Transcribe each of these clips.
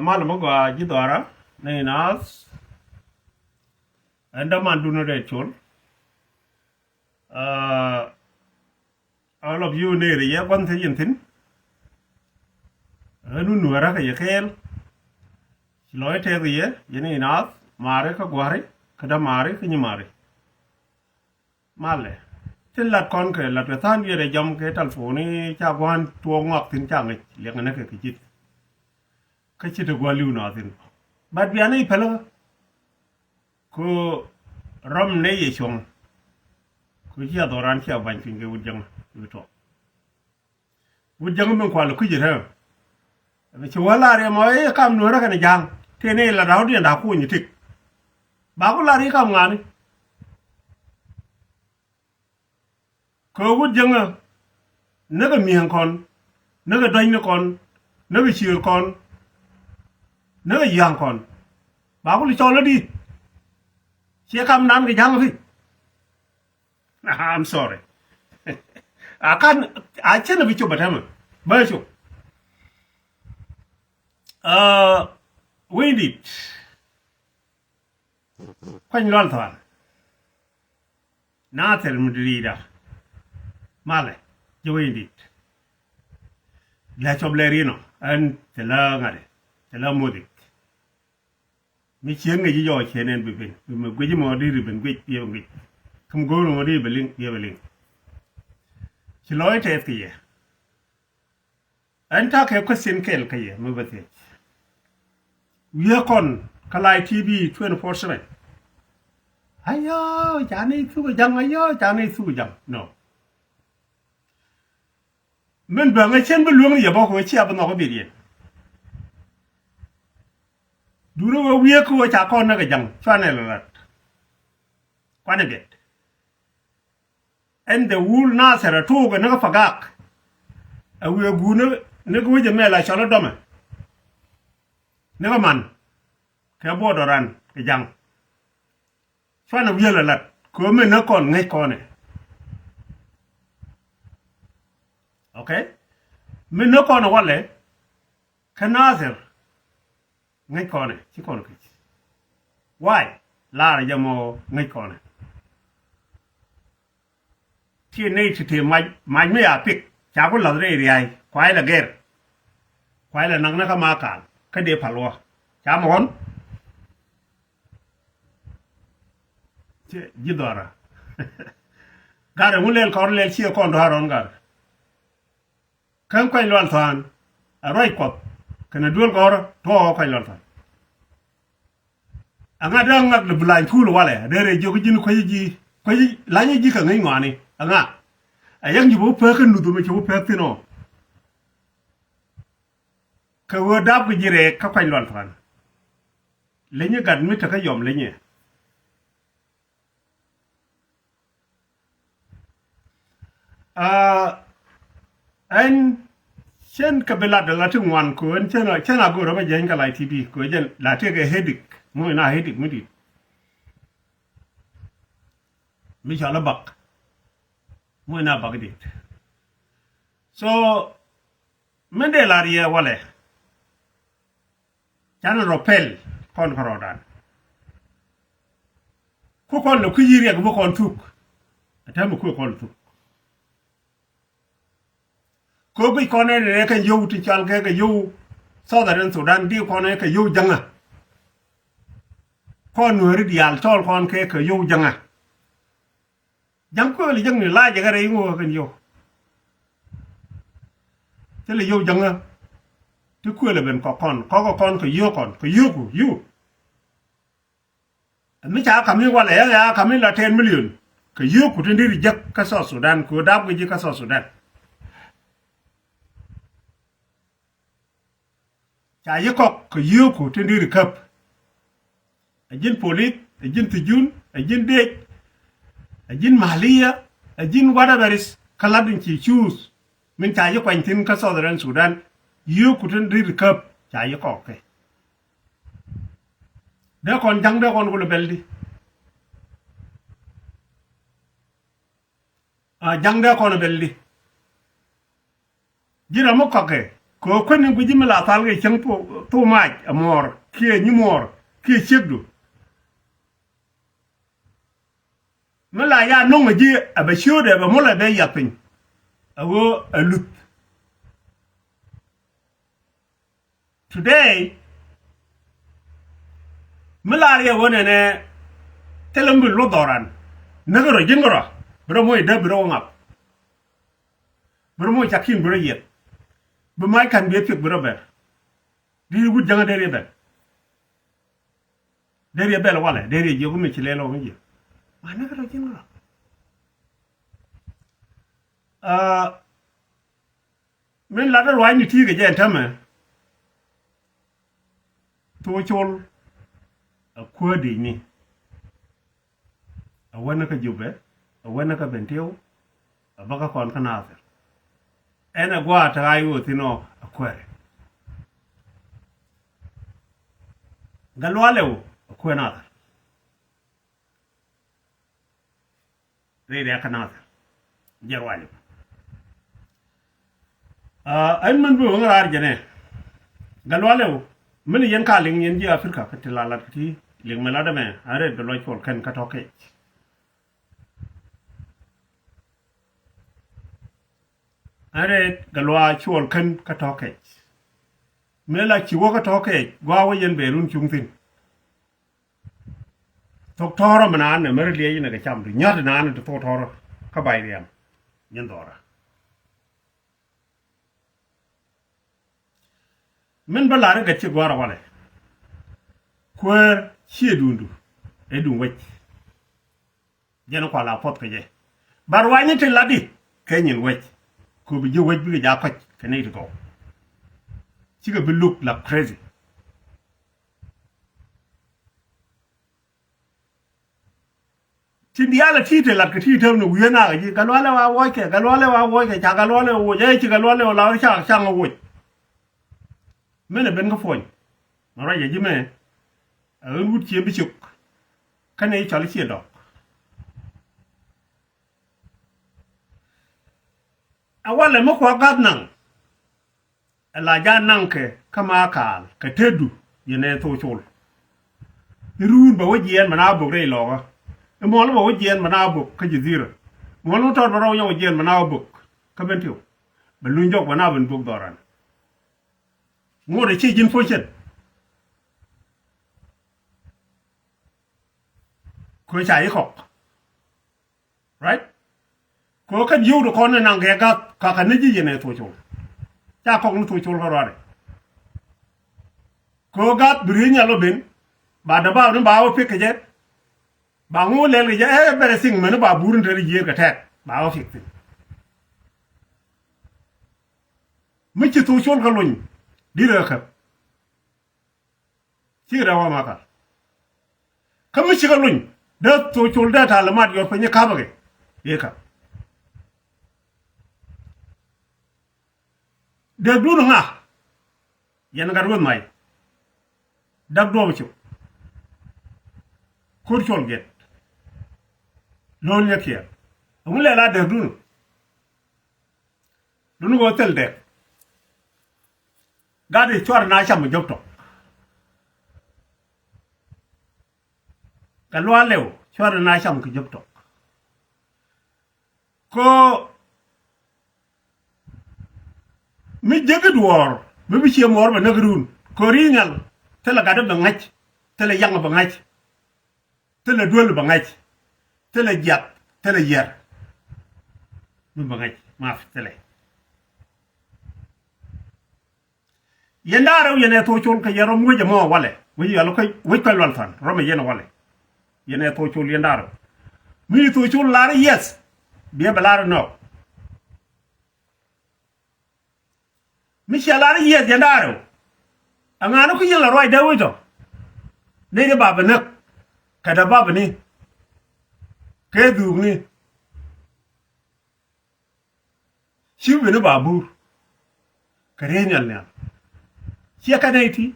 malama gwa jidwara ne nas anda manduna de chol uh, all of you ne riya ban the yintin anu nuara ka yakel loy te riya yene nas mare ka gware kada mare ka ni mare male tin lat kon ke lat tan ye jam ke telefoni cha gwan tuo ngok tin chang le ngane ke kit ka chite gwa liu na tin bat bi anai pelo ko rom ne ye chong ko ji adoran cha ban tin ke wujang to wujang men kwa lo ku jira me chi wala re mo e kam no ra ka ne jang te ne la daw di da ku ni tik ba ko la ri kam ngani ko wujang na ga miyan kon na ga doin kon na ga chir kon na ga yang kon ba ko li cho lo di che kam nan ga jang fi I'm sorry akan achen bi chu batam ba chu we did kwan lol thwan na tel mudrida male jo we did la choblerino an tela ngare tela modik mi chien ngi jo chenen bi bin mi gwe mo di bin gwe ye gwe kum go mo di beling ye beling ci loy te tiye anta ke question kel kaye mo bate wiye kon kalai tv 24/7 ayo jani su jang ayo jani su jang no men ba nga chen bu luong ye ba ko chi ab no ko bi yen duro wo wiye ko cha kon na ga jang chwane la kwane get and the wool nasera to ga na fagak a we guna ne ko je mela chola dome ne ko man ke bodoran ke jang fana wiela lat ko me na kon ngai kone okay me na kon wale kanazer ngai kone ci kon ke why la ra jamo ngai kone ti nei ti mai me a pik cha ko la re ri ai kwai la ger kwai la nang na ka ma ka ka de phalo cha mon che jidora gare mulel ko le chi ko ndo haron gar kan kwai lol tan a roi ko kana duol ko to kwai lol tan anga dang ngak le bulan fulu wale de re jogo jin ko yi la ni ji ka ngai ngani anga ayang jibo pe kan nudu me jibo pe tino ka wo dab gi jire ka kwai lol tan lenye gad mi ta ka yom lenye en chen ka bela de la tungwan ko en chen ago ro ba jen ka lai tv ko jen la te ga hedik mo na hedik mi di mi chala bak mo na bak di so mende la rie wale chan ropel kon korodan ko kon lo ku yiri ak bo kon tuk atam ko kon tuk ko bi kon ne kan yow ti chal ga yow southern sudan di kon ne ka yow janga kon no ri dial tol kon ke ka yow janga jang ko li jang ni la ja ga re ngo kan yow te le yow janga ti ko le ben ko kon ko yo ko yu mi cha ka mi wala ya ka mi la 10 million ka yu ku tin ri jak ka so sudan ko dab gi ka so sudan cha yi ko ka yu ku tin ri kap ajin polit ajin tijun ajin dej ajin maliya ajin whatever is kaladin ci choose min cha yi kwan tin ka southern sudan yu ku tin ri kap cha yi ko ke de kon jang de kon ko le beldi jang de kon beldi jira mo ko ke ko konin guji mala talga chen to ma amor ke ni mor ke chegdu mala ya no maji abashode ba mola be yapin awo alut today mala ya wona ne telambul lo doran nagaro jingoro bro moy da bro ngap bro moy chakin bro yet ba may kan be fik bro ber di wut janga dere bel wala dere je ko mi ci lelo ngi ma nagaro jingoro men la dal wani ti ga je tama to chol ko de ni a wana ka jube a wana ka benteo a baka kon kana afer ena gwa ta ayu tino akwere galwalew akwena rede kana afer jerwale ay man bu ngar jene galwalew min yen ka ling yen ji afrika ka tilalat ti ling melada me are do loy fol kan ka toke are galwa chol kan ka toke mela chi wo ka toke gwa wo yen berun chungtin tok toro mana ne mer liye ne ga cham du nyad na ne to toro ka bai riam yen dora min balare ga ci gwara wale kwer chi dundu edun wech jeno kwa la pot ke je bar wani te ladi kenyin wech ko bi je wech bi ja kwach kenai to go ci ga bi look like crazy tin diala tite lat ke tite no wiyana ga ji galwale wa woke ja galwale wo je ci galwale la cha ngo mene ben ga foñ mara ya jime un wut ci bi ci kané ci ci do awale mo ko gad nan la ja nan ke kama kal ka tedu yene to chul ruun ba wajien mana bo re lo ga mo lo ba wajien mana bo ka jizira mo lo to ro yo wajien mana bo ka bentiu ba lu njok bana ben bu doran ngore ci jin fo chen ko cha yi khok right ko kan yu do kon na nge ga ka kan ji yene to chul cha ko nu to chul ko rore ko ga bri nya lo ben ba da ba nu ba o pe ke je ba ngu le le je e bere sing men ba burun te ji ga tek ba o fik mi ci to chul ka luñ dire ka ci rawa maka kam ci ga luñ da to chul da ta lamat yo pe ni ka bage ye ka de dunu nga yan ga ron mai dag do ci kur chol get lol nya kiya amu le la de dunu go tel de gadi chwar na cham jokto kalwa lew chwar na cham ki jokto ko mi jege duor mi bi che mor ba nagrun ko ringal tela gado ba ngach tela yang ba ngach tela dol ba ngach tela jat tela yer mi ba ngach ma tele yendaro yene to chol ka yaro mo jamo wale wi yalo kay wi ko lol tan rome yene wale yene to chol yendaro mi to chol lar yes be balar no mi shalar yes yendaro angano ko yela roi dawito ne de baba nak kada baba ni ke du ni shibe no babur kare nyal nyal chia ka nei thi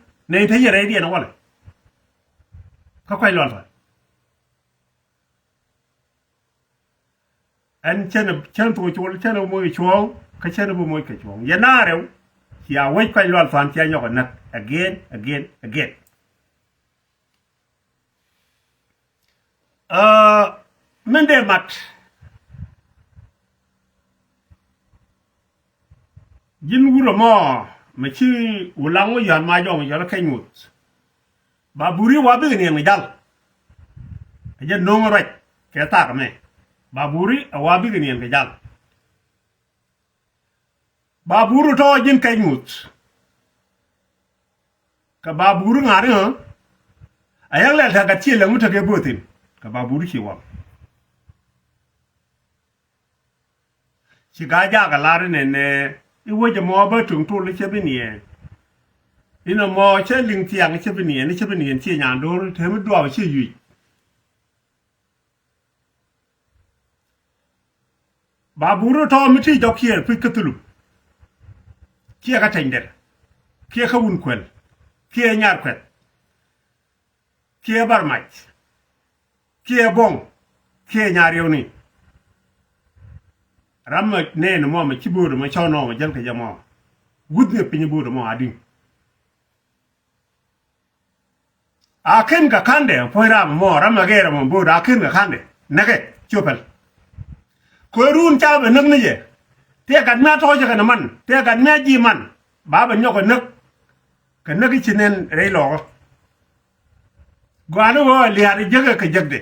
yere di na wala ka kwai lol fa an chen to chol chen mo chuong ka chen bo mo ka chuong ya na rew chia wai kai lol fan chia nyok nak again mende mat jin wuro mo ma ci wulang yan ma jong yala kay ngut ba buri wa bi ne mi dal je no rek ke ta ka me ba buri wa bi ne mi dal ba buru to jin kay ngut ka ba buru ngari ha ayang le ta ga ci le muta ke botin ka ba buru ci wa ci ga ja ga la ne iwo je mo ba tung tu le che bi ni ino mo che ling tiang che bi ni che bi ni che nya do te mu do che yu ba buru to mi ti jok hier pi katulu kia ka tender kia ka wun kwel kia nyar kwet kia bar mach kia bong kia nyar yoni ramma ne no mo ma ci bodo ma chono ma jal ka jamo gudne pinya bodo mo adin aken ka kande poira mo ramma gera mo bodo aken ka kande nage chopel ko run cha be nak nije te kan na to je kan man te kan na ji man baba nyoko nak ka nak ci nen rey lo gwanu wo liari jege ka jegde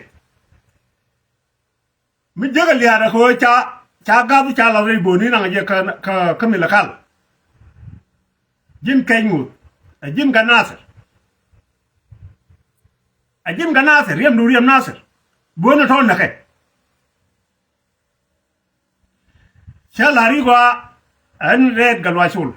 mi jege liara ko cha gabu cha la rey boni na je ka mi la kal jin kay ngut jin ga nasir ajin ga nasir yem du yem nasir bona to na kay cha la ri gwa an red galwa shul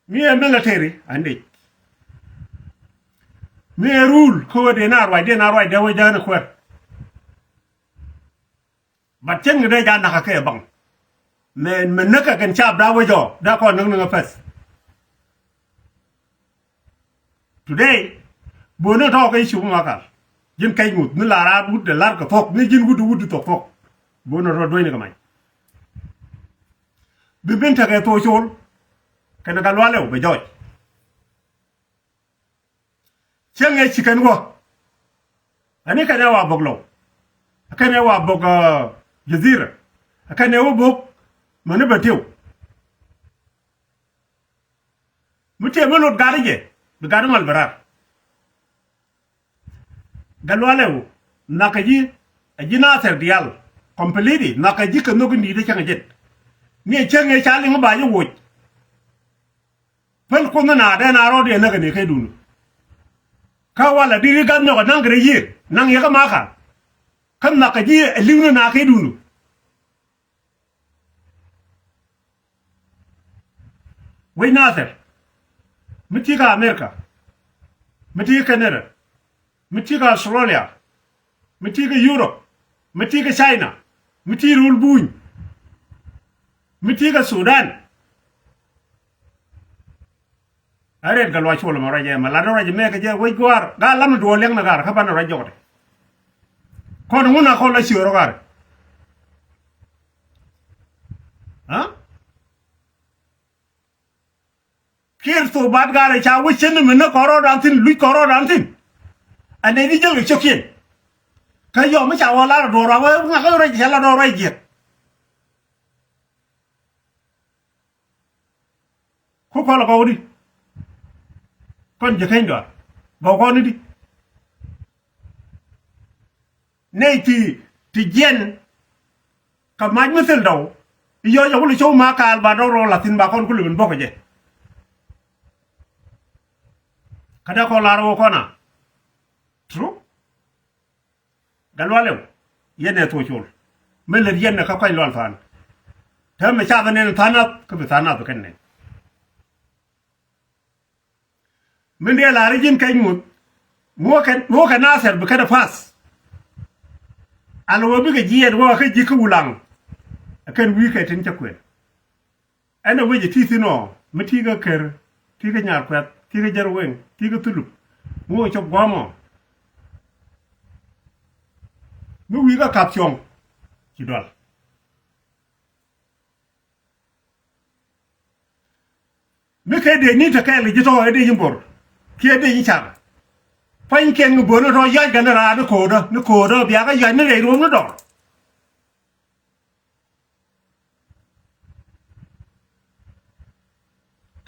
mi e military andi mi rule ko de na rwa de wa jana ko ba chen de ja na ka ke bang men na ka kan chap da wa jo da ko nang fas today bona to ka ishu ma ka jin kay ngut ni la ra wut de lar ka fok ni jin wudu to fok bona ro doy ni ka may bi benta ka to chol kana ka lwale be joy chenge chicken go ani kana wa boglo kana wa bog jazira kana wa bog mane batew mute melot garije be garumal barar galwale nakaji ajina ser dial completely nakaji ka nogu ni de changa jet ni chenge chali ngba yu wo pel ko na da na ro de na ga ne kai dunu ka wala diri ga no nan gre yi nan ya ga maka kan nakaji liwna na kai dunu wai naser mitiga america mitiga canada mitiga australia mitiga europe mitiga china mitiga ulbuñ mitiga sudan are galwa cholo ma raje ma la raje me ka je way gwar ga lam do leng na gar ka ban raje jote ko no na ko la sioro gar ha kir to bad gar cha wi chen me na koro dantin lui koro dantin ane di jeng chokin ka yo ma cha wala do ra wa nga ka raje la do raje ko ko la ko di kon je kañ do go ko ni di nei ti jen ka maj mesel daw yo yo lu chow ma kal ba do ro la tin ba kon ku lu boko je kada ko la ro ko na true galwale yene to chul mel le yene ka koy lol fan ta me cha ne thana ka be thana to ken ne min de la rijin kay mut mo ka naser be kada fas alo bi ga jiyen wo ka jika wulang akan wi ka tin chakwe ana weje tisino miti ga ker ti ga nyar kwat ti ga jarwen ti ga tulu mo chok gomo mu wi ga kapchong ci dol me ke de ni ta kai li jito de yimbor ke de yin char fain ken ngo bono ro ya ga na ra no ko do bia ga ya ne re ro no do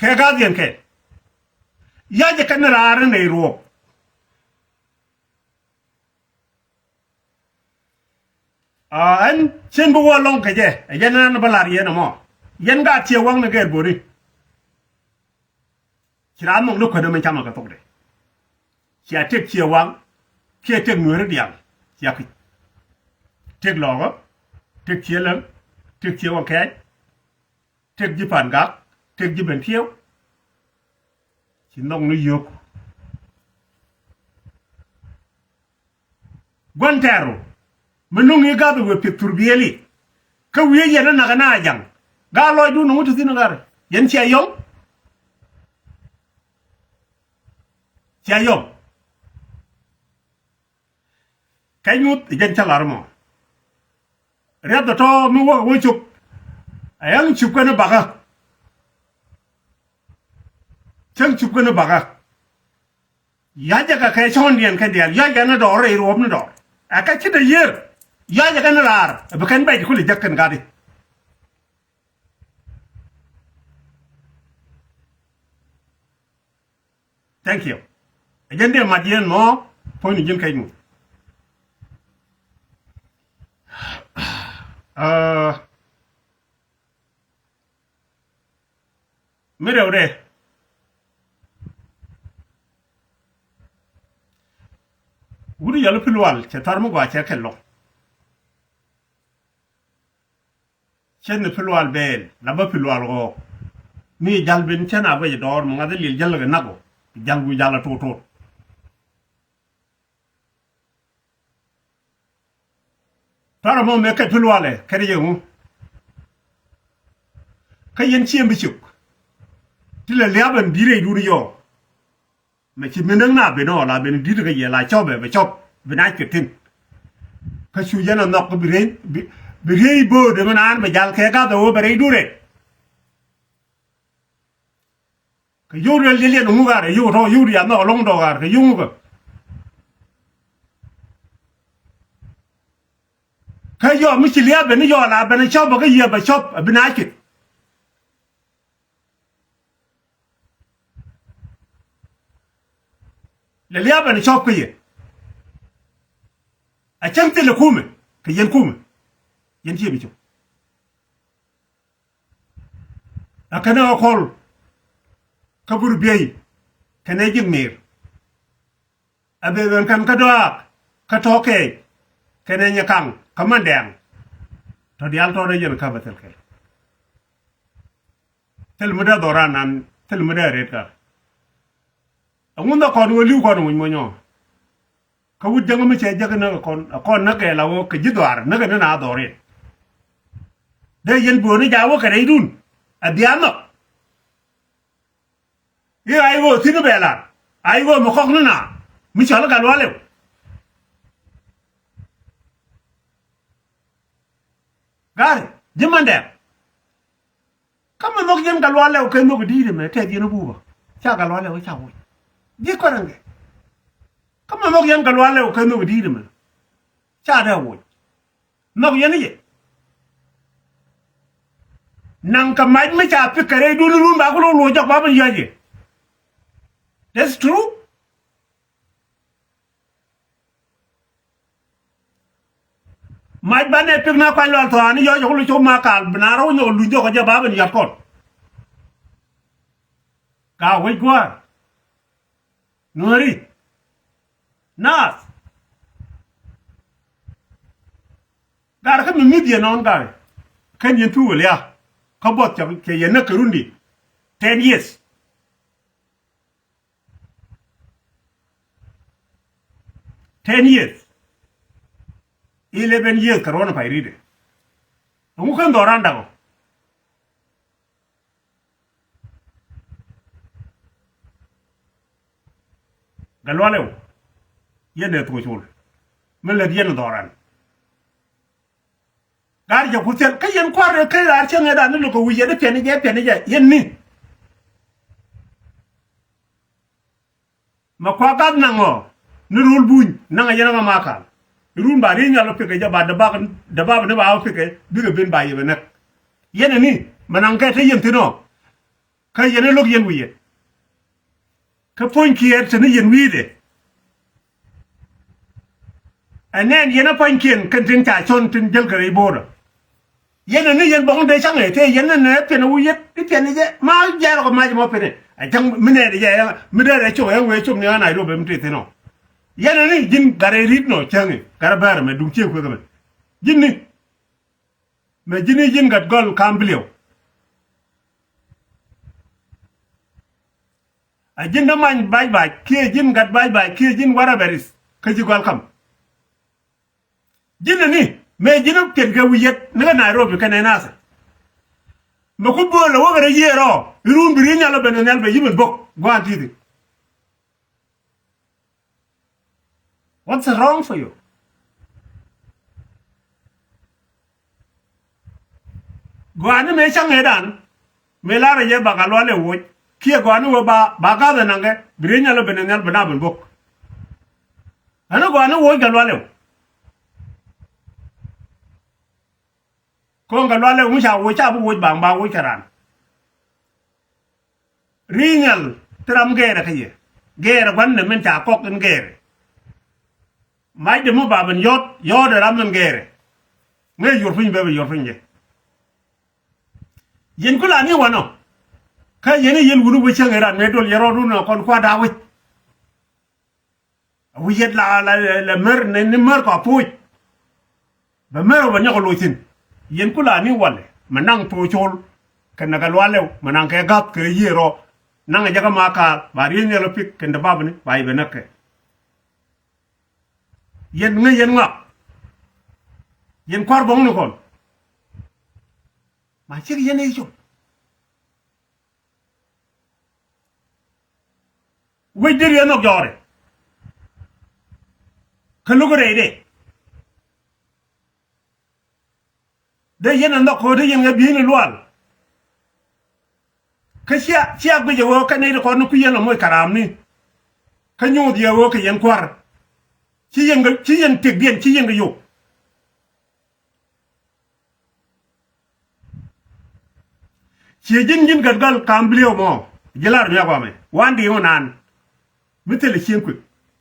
ke ga dien ke ya je kan ra ra ne ro an chen bu wo long ke je ya na balar ye no mo yen ga tie wang ne ge bori kira mong no ko do men chama ka tok de chia tek chia wang chia tek nuer diang chia ki tek logo tek chia lang tek chia wang kai tek ji pan gak tek ji ben thieu chi nong no yok gwantero menung ye gabe we pekturbieli ka wiye yana naga na jang ga loy du no mutu sinu gar yen chia yong cái nhút dân cha làm mà rét đó cho mình vô chụp anh chụp cái nó bạc à chẳng chụp cái nó bạc à giá giá cái chọn điện giá giá nó đỏ rồi rôm nó đỏ à cái chết đấy giá giá cái nó là bởi cái bài của lịch chắc cần đi thank you dân địa mặt dân mà thôi nhìn dân cái nhút mới đầu đây uri yalo pilwal che tar mo gwa che kello chen pilwal bel la ba pilwal go ni jalbin chen aba ye dor mo ngade lil jalla ga nago jalbu jalla to tara mo me ke pilwale kare yemu kayen chiem bichuk tile liaben dire duri yo mà chỉ mình đang nạp về nó là bên đi được cái gì là cho về chop bên ai quyết định cái suy nghĩ nó nọc cái bị bơ để mà ăn phải dal khe cá đâu bị đu đấy cái yêu rồi liên nó ngu cái yêu thôi yêu đi ăn nó long đó cái yêu ngu cái yêu mình chỉ liệp bên nó yêu là bên chop cái gì phải chop bên ai quyết le liaba ni chop kiye a chante le kume ke yen kume yen tie bicho a kana akol ka bur bey kana jingmir a be ben kan ka doa ka toke kana nyakang ka mandeng to dial to de yen ka batel ke tel muda doranan tel muda reka ngunda kon wo liu kon mo nyo ka wud jang me che jag na kon na ke la wo ke jidwar na ke na dore de yen bo ni jawo ke dai dun abiano ye ai wo tinu bela ai wo mo khok na mi chala ga lo le gare jimande kama nok yen ga lo le ke no di me te di no buba cha ga lo le wo cha wo di korange kama nok yan galwale o kanu di dum cha da wo nok yan ye nan ka mai me cha fi kare du lu ba ko lo jok ba ban yaje that's true mai ba ne pik na kwa lo to ani yo yo lu cho ma kal bna ro yo lu jo ka ja ba ban yat kon ka wai kwa Nuri Nas Gar ka mi dia non gar kan yen tu ya ka bot ke yen na karundi 10 years 10 years 11 years corona pa iride ngu kan doranda ko galwalew yene to chul men le yen doran gar ja kutel ka yen kwar ka ar chen da ne ko wiye de pene je yen ni ma kwa gad nango ni rul buñ nanga yena ma makal rul ba ri nyalo peke ja ba da ba ne ba peke bi ga ben ba yebe nak yene ni manang ka te yen tino ka yene lok yen wiye ka pon kier te ni yen wiide anen yena pon kien kan tin ta chon tin jel gare boda yene ni yen bong de chang e te yene ne pene wiye ti pene je ma ja ko ma mo pene a chang mine de ya mine de cho en we chum ni ana do be mte tino yene ni jin gare rit no changi gara bar me dum che ko ga jin ni me jin gat gol kamblio a jin da man bay ke jin gat bay ke jin wara beris ka ji gol kam jin ni me jin ken ga wiyet na Nairobi ka ne nasa ma ko bolo wo ga yero rum bi nyalo benel be yimen bok gwantidi what's wrong for you gwani me chang edan me la re ba ga lo le wo kie gwani wo ba ga da nange bi nyalo benel bana ben bok ana gwani wo ga lo le ko ga lo le mu cha wo cha bu wo bang ba wo charan rinyal tram gere kaye gere gwan ne men cha kok en gere mai de mo baben yod ram men gere me yor fin be yor fin je yen kula ni wano ka yene yen wuru bu chang ran me dol yero du no kon kwa dawi wi yet la mer ne mer ko puj ba mer ba nyako lotin yen kula ni wale manang to chol kan nagal wale manang ke gat ke yero nanga jaga maka bari nyelo pik kende babni bay be nakke yen nga yen kwar bong no kon ma ci yen ay job we dir yen ok jore ka lugo de yen ando ko de yen nga bi ni lual ka sia gbe wo ka ne ko no ku yen mo karam ni ka nyu di wo ka yen kwar ci yen tek bien ci yen yo ci jin gadgal kamblio mo jilar mi ko me wandi yo nan mitele cien ku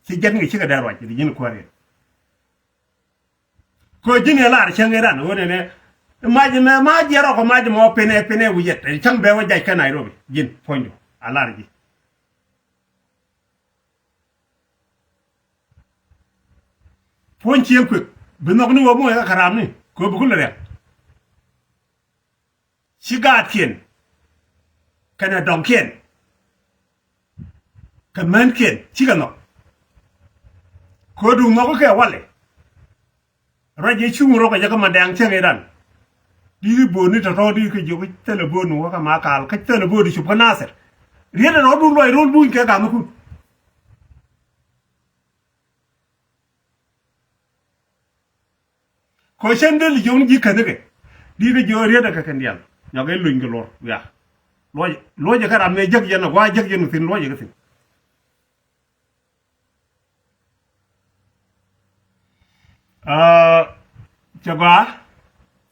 ci jet ngi ci ga dar wacc di jin kware ko jin lar cengeran wone ne maji ro ko maji mo pene wuyet chang be wa jay ka Nairobi jin fonjo alarji fon cien ku be nok ni wo mo ya karam ni ko bu ko le sigat kien kana donkien ka man kien siga no ko du ngoko ke wale raje chungro ko jaga madang cengeran di boni to di ke jogi telefonu wa ma kal ka telefonu chup naser riena no dun loy rol buñ ke ga makun ko sendel jong ji kanege di ke jori da ka kandial nyagay luñ ke lor ya loje karam ne jag yen wa jag yen tin loje tin chagwa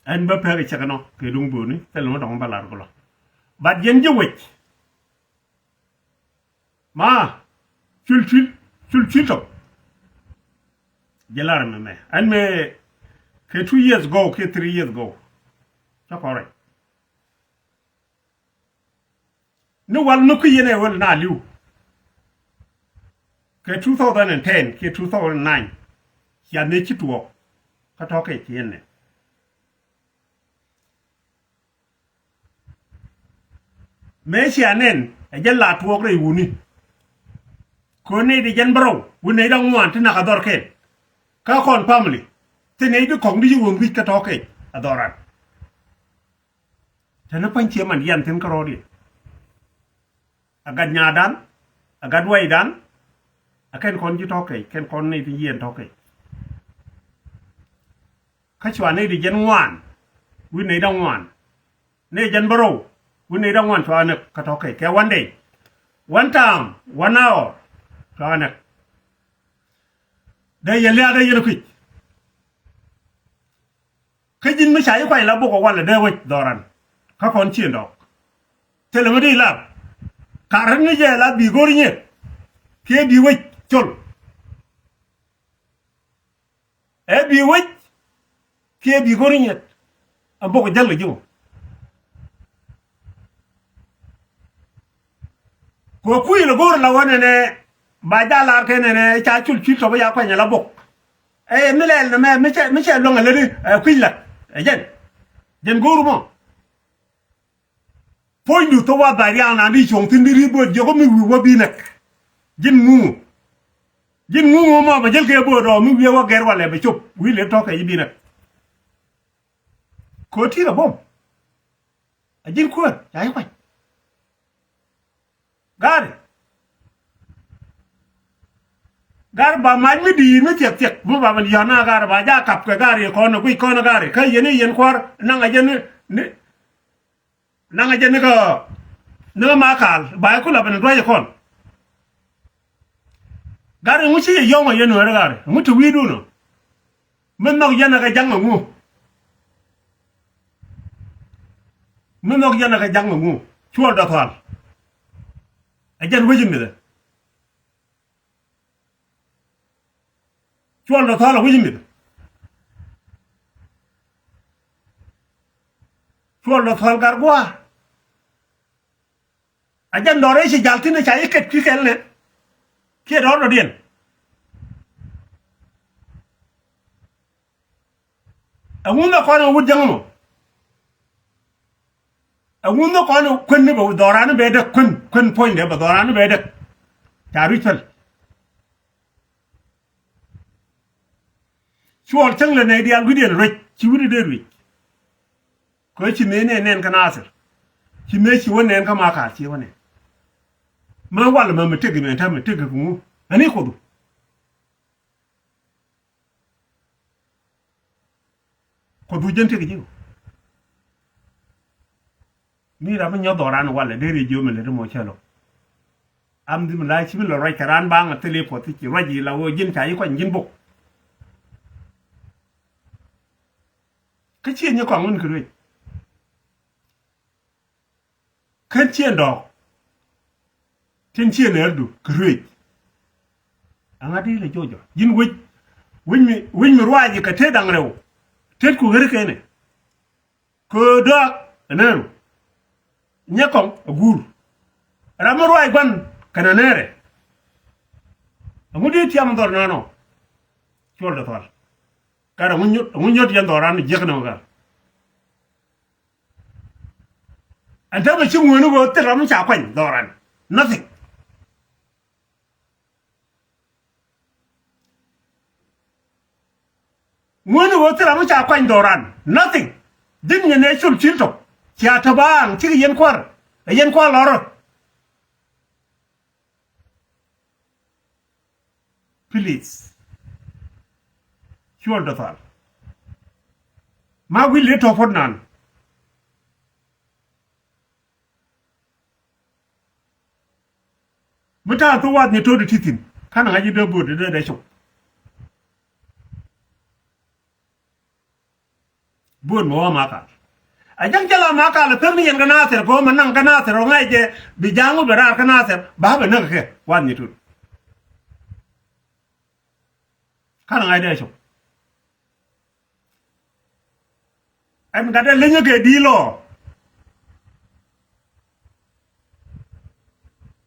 en ba pere chakano ke dung boni telo mo dong balar ko bad yen je wech ma chul to jelar me and me ke 2 years go ke 3 years go ta correct no wal no ku yene wal na liu ke 2010 ke 2009 ya ne chituo ka to ke yene Messi anen ajalla tuok re wuni ko ne di jan bro wune dang wan tina ka dor ke ka kon family tene du kong di won wi ka to ke adoran tana panche man yan tin ka rodi agad nyadan agad waidan aken kon ji to ke ken kon ne di yen to ke ka chwa ne di jan wan วินัยดังวันเนี่ยจันบรูวินัยดังวันชวนกกระทอกแค่วันเดย์one time one hour ชวนกได้ยันเลี้ยได้ยันคุยเคยยินไม่ใช่ใครแล้วบอกว่าเลยเดี๋ยวดอรันเขาคนเชียนดอกเทเลไม่ได้ละการนี้เจละบีโกริเนี่ยเพียบีไว้จนบีไว้เพียบีโกริเนี่ยอันบอกจังเลยจูกูคุยแล้วกูเราวันนี้บาดาลาร์แค่เนี่ยชาชุลชิลสบายกว่าเนี่ยละบอกไม่เล่นนะไม่ใช่ลงอะไรเลยคุยละเย็นกูรู้มั้งพอยดูตัวบาริอานาดิชงทินดิริบดยก็มีวิวบินักยินงูมาบัจเจลเก็บบดเรามีวิวแกร์วาเลไปจบวิเลตอกไอ้บินักโคตรที่ระบมยินขวดใหญ่ไปการบามันไม่ดีไม่เจ็บบุบามันยานาการบาจ้ากับการีคนกุยคนการีใครยันควานั่งอาจจะนี่ก็เนื้อมาขายบายคุณละเป็นร้อยคนการีมุชียอมยันหัวการีมุทวีดูโนมันนอกยันนักจังงูมันนอกยันนักจังงูชัวร์ดัทวาลอาจารย์วิจิตรเนี่ยชัวร์ดัทวาลวิจิตรชัวร์ดัทวาลการบัวอาจารย์ดอร์เรชิจัลที่นี่ใช้เก็ตคิดกันเลยคิดรอดเดียนงูน่ะคนเอาวุ้นจังมั้งงูน่ะคนเอาคนนี่แบบดอร์านเบดคนพอยน์เดียบดอร์านเบดจารุชลชัวร์จังเลยในเดียร์วิดีโอริชชีวิตเดือดวิก็ชิมเนี่ยกันอาศัยชิมชีวันเนี่ยกันมาขาดชีวันเนี่ยมาว่าเลยมันตึกเนี่ยทำมันตึกกูอันนี้ขุดูจันทร์กี่นี่เราไม่ยอมดอรันว่าเลยเดี๋ยวรีจิวมันเลยทั้งหมดเชียวอันนี้มันไล่ชีวิตเราไร้การานบางอัตเลปที่จีว่าจีเรายินใช้ก็ยินบุกก็เชี่ยเนี่ยของมันคือด้วยขึ้นเชี่ยดอกเชี่ยเนื้อดูคือด้วยอันนี้เลยโจโจยินวิ่งมีรัวจีกระเทดังเร็วเทดกูเฮริเคนกูดอกนั่นเนี่ยของกูรามารัวอีกวันกันนั่นเองงูดีที่มันดอร์นาโนชัวร์เด็ดว่าการงูที่ยันดอร์นานี่เจ๊กันเอาการอันเดียวไม่ชิมงูนี่ก็ติดรามันจะควันดอร์น nothingงูนี่ก็ติดรามันจะควันดอร์น nothing ดิ้นยันเนี่ยชุลชิลโตเจ้าทบ้างที่ยันควาลอร์ please ชัวร์เด็ดว่ามาวิลเลตอฟอร์นันเมื่อตัววัดนี่ตัวดูที่ทิ้งข้าหนังจีเดือบดเดือดได้ชกบุญมัวมากาไอ้ยังจะละมากาเลยเพิ่งนี่ยังกันน่าเสียก็มันนั่งกันน่าเสียเราไงเจบิจังก็เบรากันน่าเสียบ้าเป็นนักแค่วันนี้ทุนข้าหนังไอ้ได้ชกไอ้มันก็ได้เล่นยังไงดีโล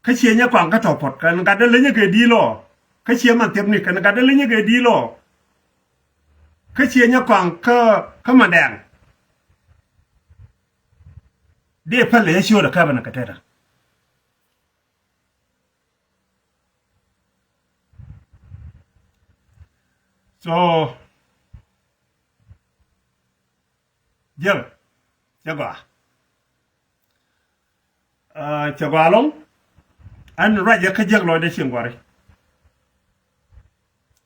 เขาเชียร์เนี่ยกว่างก็ถอดพอดกันกันได้เล่นยังไงดีโลเขาเชียร์มันเต็มนี่กันกันได้เล่นยังไงดีโลเขาเชียร์เนี่ยกว่างก็มาแดงเดี๋ยวพันเลยชัวร์นะครับมันก็ได้ละso เจ้าก็ลงอันไรจะขยักลอยได้เชียงกว่าเลย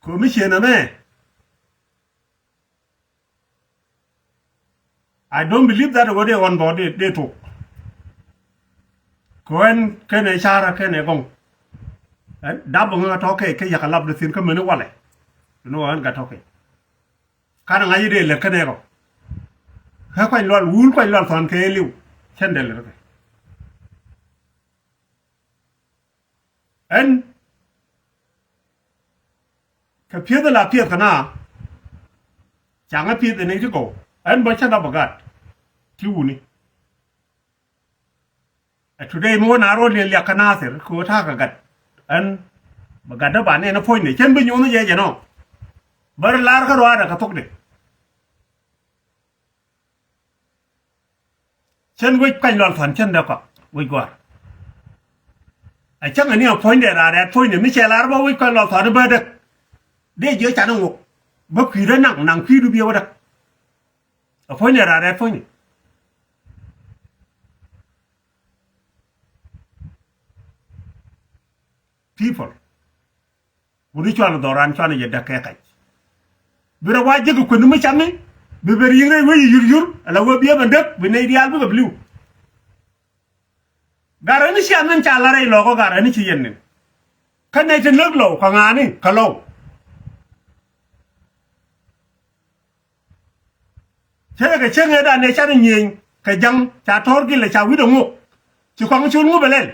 กูไม่เชียร์นะแม่ I don't believe that what they on board they took koen kene chara kene gong dabo nga toke ke yakalab de sin ka mene wale no an ga toke kana ngai de le kene ro ha kwa lol wul kwa lol son ke liu chendel re en ka pye da la pye kana changa pye de ne ko en ba chana bagat ti wuni today mo na ro le ya kana ser ko ta ka gat en bagat da ba ne na phoi ne chen bi nyu no ye je no bar lar ka ro da ka tok de chen wi kan lol fan chen da ka wi gwa ai chang ani a phoi de ra da phoi ne mi che lar ba wi kan lol fan ba de de je cha no ngục ba kwi da nang kwi du bi wa da a phoi ne ra da phoi ne people wuri chwana doran chwana ye dakay kay bira waje ko numa chamne be ber yingre we yur ala wo biya bandek be ne dial bu bliu garani ci amnan cha la ray logo garani ci yenne kan ne te nek lo ko ngani ka lo chege da ne cha ni nyin ka jang cha tor gi le cha wi do ngo ci ko ngu chun ngu belen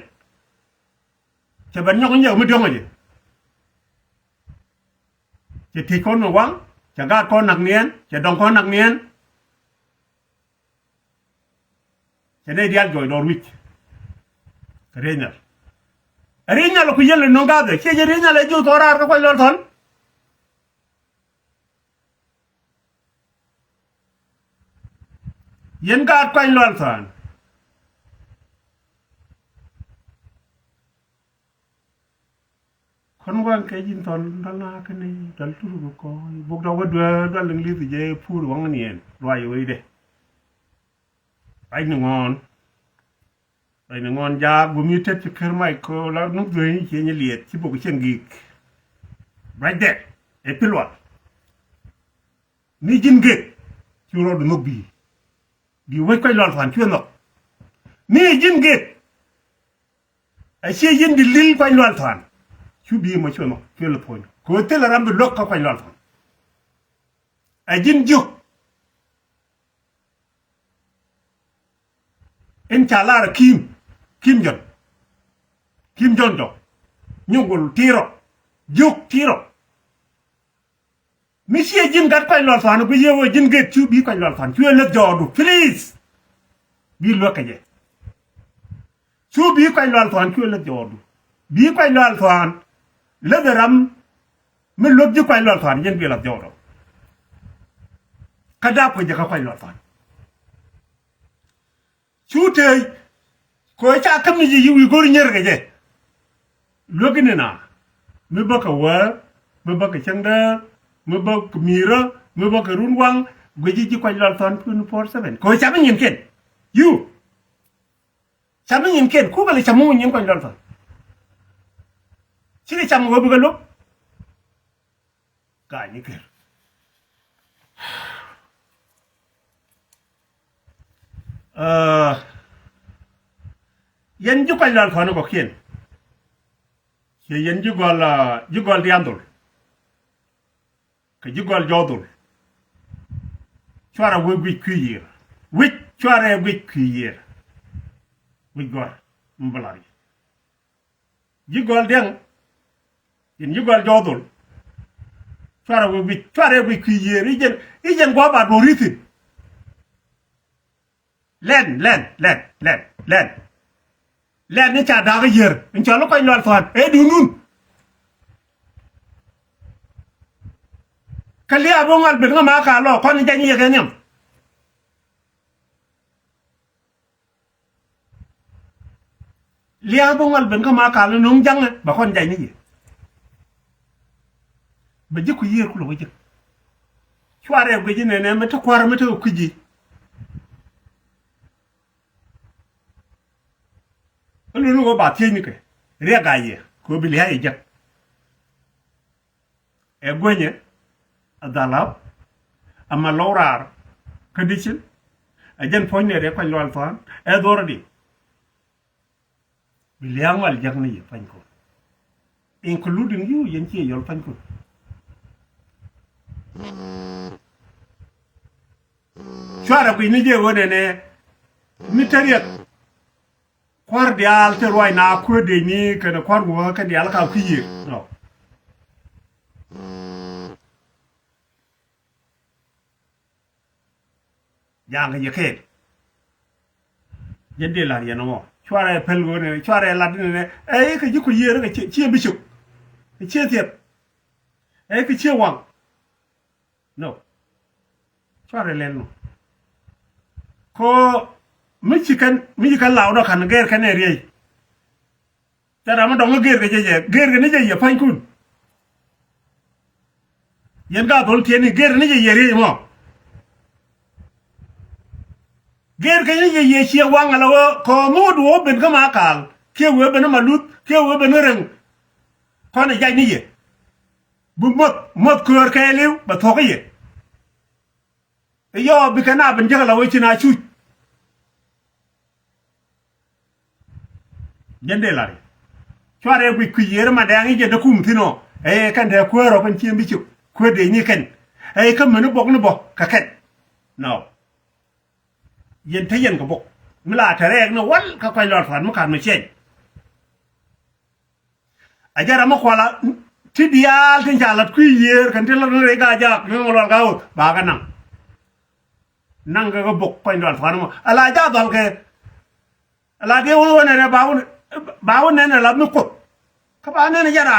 che ban nyok nyok mi dong ji che ti kon no wang che ga kon nak nien che dong kon nak nien che ne dial joy dor wich renya lo ku yele no ga de che je renya le ju torar ko lor thon yen ga ko lor thon kon wan ke jin ton dal na ke ne dal turu ko bu do wadwa dal ngi li je pour wang nien roy wi de ay ngon ja bu mi tet ci kër may ko la nu do ni ci ñi liet ci boku ci ngi right there e pilwa ni jin ge ci ro do nok bi way koy lol fan ci no ni jin ge ay ci jin di lil koy lol fan chu bi mo chono ke le point ko te la rambe lok ko lol a jin juk en chala kim jon do nyugul tiro juk tiro monsieur jin gat ko lol fan ko yewo jin get chu bi ko lol fan chu le jodu please bi lo ka je chu bi ko lol fan chu le jodu bi ko lol fan le ram mi lob ji ko lol fan yen bi la jodo kada ko je ka ko lol fan chute ko cha kam ni yi wi gor nyer ga je logine na mi baka wa mi baka changa mi baka mira mi baka runwang gweji ji ko lol fan 24/7 ko cha min ken you cha min ken ku ga le cha mu nyin ko lol fan chiri cham go bu ga lo ka ni ker yen ju ko lol fan ko ken che yen ju gol diandul ke ju gol jodul chwara wo gwi kuyir wit chwara gwi kuyir wi gor mbalari ju gol den yen ju gol jodul chwara wo gwi kuyir ijen go ba do ritin len ni cha da ga yer in cha lo ko lol fan e du nun kali abongal be nga ma ka lo ko ni jani ye nyam li abongal be nga ma ka lo nung jang ba kon jani ye ba jiku yer ku lo jik chware go ji ne meta kwar meta ku ji lu go ba tie ni ke re ga ye ko bi ha ye jak e gonye adalab ama lawrar kadicin ajen pogne de ko lol fan e doradi biliang wal jagni fan ko including you yen ci yol fan ko chwara ko ni je wone ne ni tariya kwar dial te roi na ko de ni kana kwar go ka dial ka kuyi no yang ye ke yende la ye no chwara pel go ne chwara la ne e ka ji ku yere ka ci bi chu ci tiet e ka ci wang no chwara len no ko mi kan law do kan ger kan eri tara ma dong ger ke ne je fan kun yen ga dol tieni ger ne je yeri mo ger ke ne je ci wang ala ko mu do ben ka ma kal ke we ben ma lut ke we ben reng ko ne jay ni ye bu mot ko ke lew ba to ke ye yo bi kana ben jagala we ci na chu yende lari chware ku yere ma dangi je da kum tino kan da ko ro pan chiem bichu ko de ni kan kan menu bok no bok ka ken no yen ta yen ko bok mila ta rek no wal ka koy lor fan mu kan me chen ajara ma kwala ti dial tin jalat ku yer kan te lor re ga ja no lor ga ba ga nang ga bok koy lor fan mo ala ja dal ke ala de wo ne ba won ne la mi ko ka ba ne jara